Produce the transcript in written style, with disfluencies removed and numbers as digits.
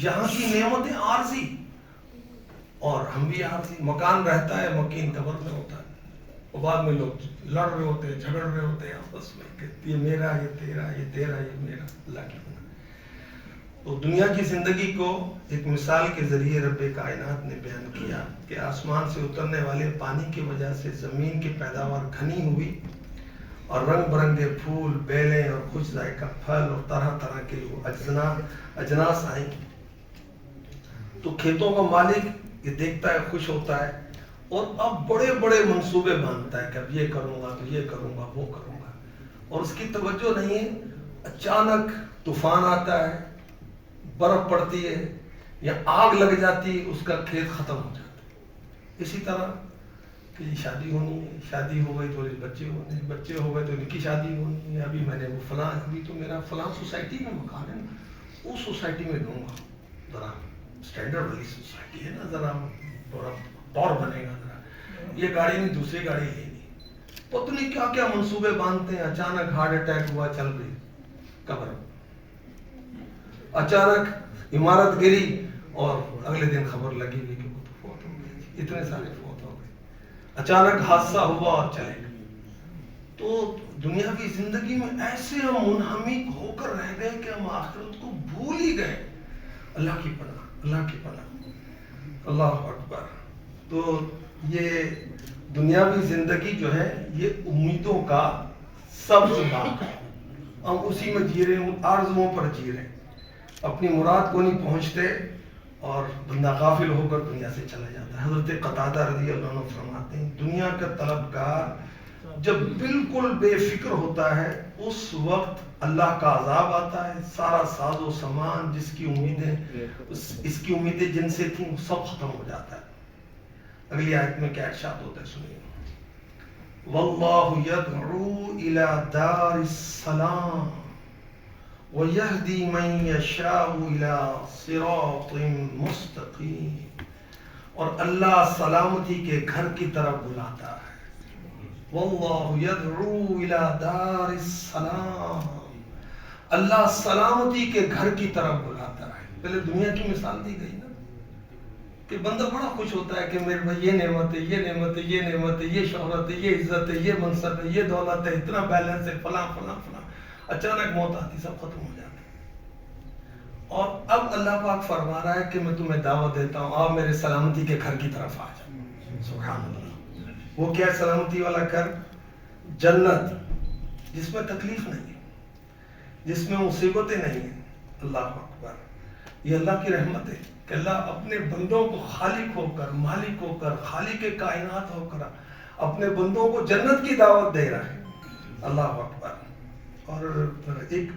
یہاں کی نعمتیں عارضی اور ہم بھی عارضی. مکان رہتا ہے، مکین قبر میں ہوتا ہے، اور بعد میں لوگ لڑ رہے ہوتے ہیں، جھگڑ رہے ہوتے ہیں آپس میں کہ یہ میرا، یہ تیرا، یہ تیرا، یہ میرا. اللہ کی بنا. تو دنیا کی زندگی کو ایک مثال کے ذریعے رب کائنات نے بیان کیا کہ آسمان سے اترنے والے پانی کی وجہ سے زمین کی پیداوار گھنی ہوئی اور رنگ برنگے پھول، بیلیں اور خوش ذائقہ پھل اور طرح طرح کے اجناس آئیں. تو کھیتوں کا مالک یہ دیکھتا ہے، خوش ہوتا ہے اور اب بڑے بڑے منصوبے باندھتا ہے کہ اب یہ کروں گا، تو یہ کروں گا، وہ کروں گا. اور اس کی توجہ نہیں ہے، اچانک طوفان آتا ہے، برف پڑتی ہے یا آگ لگ جاتی ہے، اس کا کھیت ختم ہو جاتا ہے. اسی طرح کہ شادی ہونی ہے، شادی ہو گئی تو بچے ہونے، بچے ہو گئے تو ان کی شادی ہونی ہے. ابھی میں نے وہ فلاں، ابھی تو میرا فلاں سوسائٹی میں مکان ہے نا، اس سوسائٹی میں لوں گا. ذرا اسٹینڈرڈ والی سوسائٹی ہے نا، ذرا تھوڑا طور بنے گا. ذرا یہ گاڑی نہیں، دوسری گاڑی لینی. پتہ نہیں کیا کیا منصوبے باندھتے ہیں. اچانک ہارٹ اٹیک ہوا، چل رہی قبر. اچانک عمارت گری اور اگلے دن خبر لگی ہوئی کہ وہ تو فوت ہو گئے. اتنے سارے فوت ہو گئے. اچانک حادثہ ہوا اور چلے گئے. تو دنیاوی زندگی میں ایسے ہم منہمک ہو کر رہ گئے کہ ہم آخرت کو بھول ہی گئے. اللہ کی پناہ، اللہ کی پناہ. اللہ اکبر. تو یہ دنیاوی زندگی جو ہے یہ امیدوں کا سبز باغ ہے. ہم اسی میں جی رہے ہیں، آرزوؤں پر جی رہے ہیں، اپنی مراد کو نہیں پہنچتے اور بندہ غافل ہو کر دنیا سے چلا جاتا ہے. حضرت قتادہ رضی اللہ عنہ فرماتے ہیں دنیا کا طلبگار جب بالکل بے فکر ہوتا ہے اس وقت اللہ کا عذاب آتا ہے. سارا ساز و سامان جس کی امیدیں، اس کی امیدیں جن سے تھیں، وہ سب ختم ہو جاتا ہے. اگلی آیت میں کیا ارشاد ہوتا ہے سنیے. واللہ یدعو الی دار السلام وَيَهْدِي مَن يَشَاءُ إِلَىٰ صِرَاطٍ مُسْتَقِيمٍ. اور اللہ سلامتی کے گھر کی طرف بلاتا ہے. وَاللَّهُ يَدْعُو إِلَىٰ دَارِ السَّلَامِ. اللہ سلامتی کے گھر کی طرف بلاتا ہے. پہلے دنیا کی مثال دی گئی نا کہ بندہ بڑا خوش ہوتا ہے کہ میرے بھائی یہ نعمت ہے، یہ نعمت ہے، یہ نعمت ہے، یہ شہرت ہے، یہ عزت ہے، یہ منصب ہے، یہ دولت ہے، اتنا بیلنس ہے، فلاں فلاں فلاں. اچانک موت آتی، سب ختم ہو جاتا ہے. اور اب اللہ پاک فرما رہا ہے کہ میں تمہیں دعوت دیتا ہوں، آپ میرے سلامتی کے گھر کی طرف آ جاؤ. سبحان اللہ. وہ کیا سلامتی والا گھر؟ جنت، جس میں تکلیف نہیں ہے، جس میں مصیبتیں نہیں ہیں. اللہ اکبر. یہ اللہ کی رحمت ہے کہ اللہ اپنے بندوں کو خالق ہو کر، مالک ہو کر، خالق کائنات ہو کر اپنے بندوں کو جنت کی دعوت دے رہا ہے. اللہ اکبر. اور ایک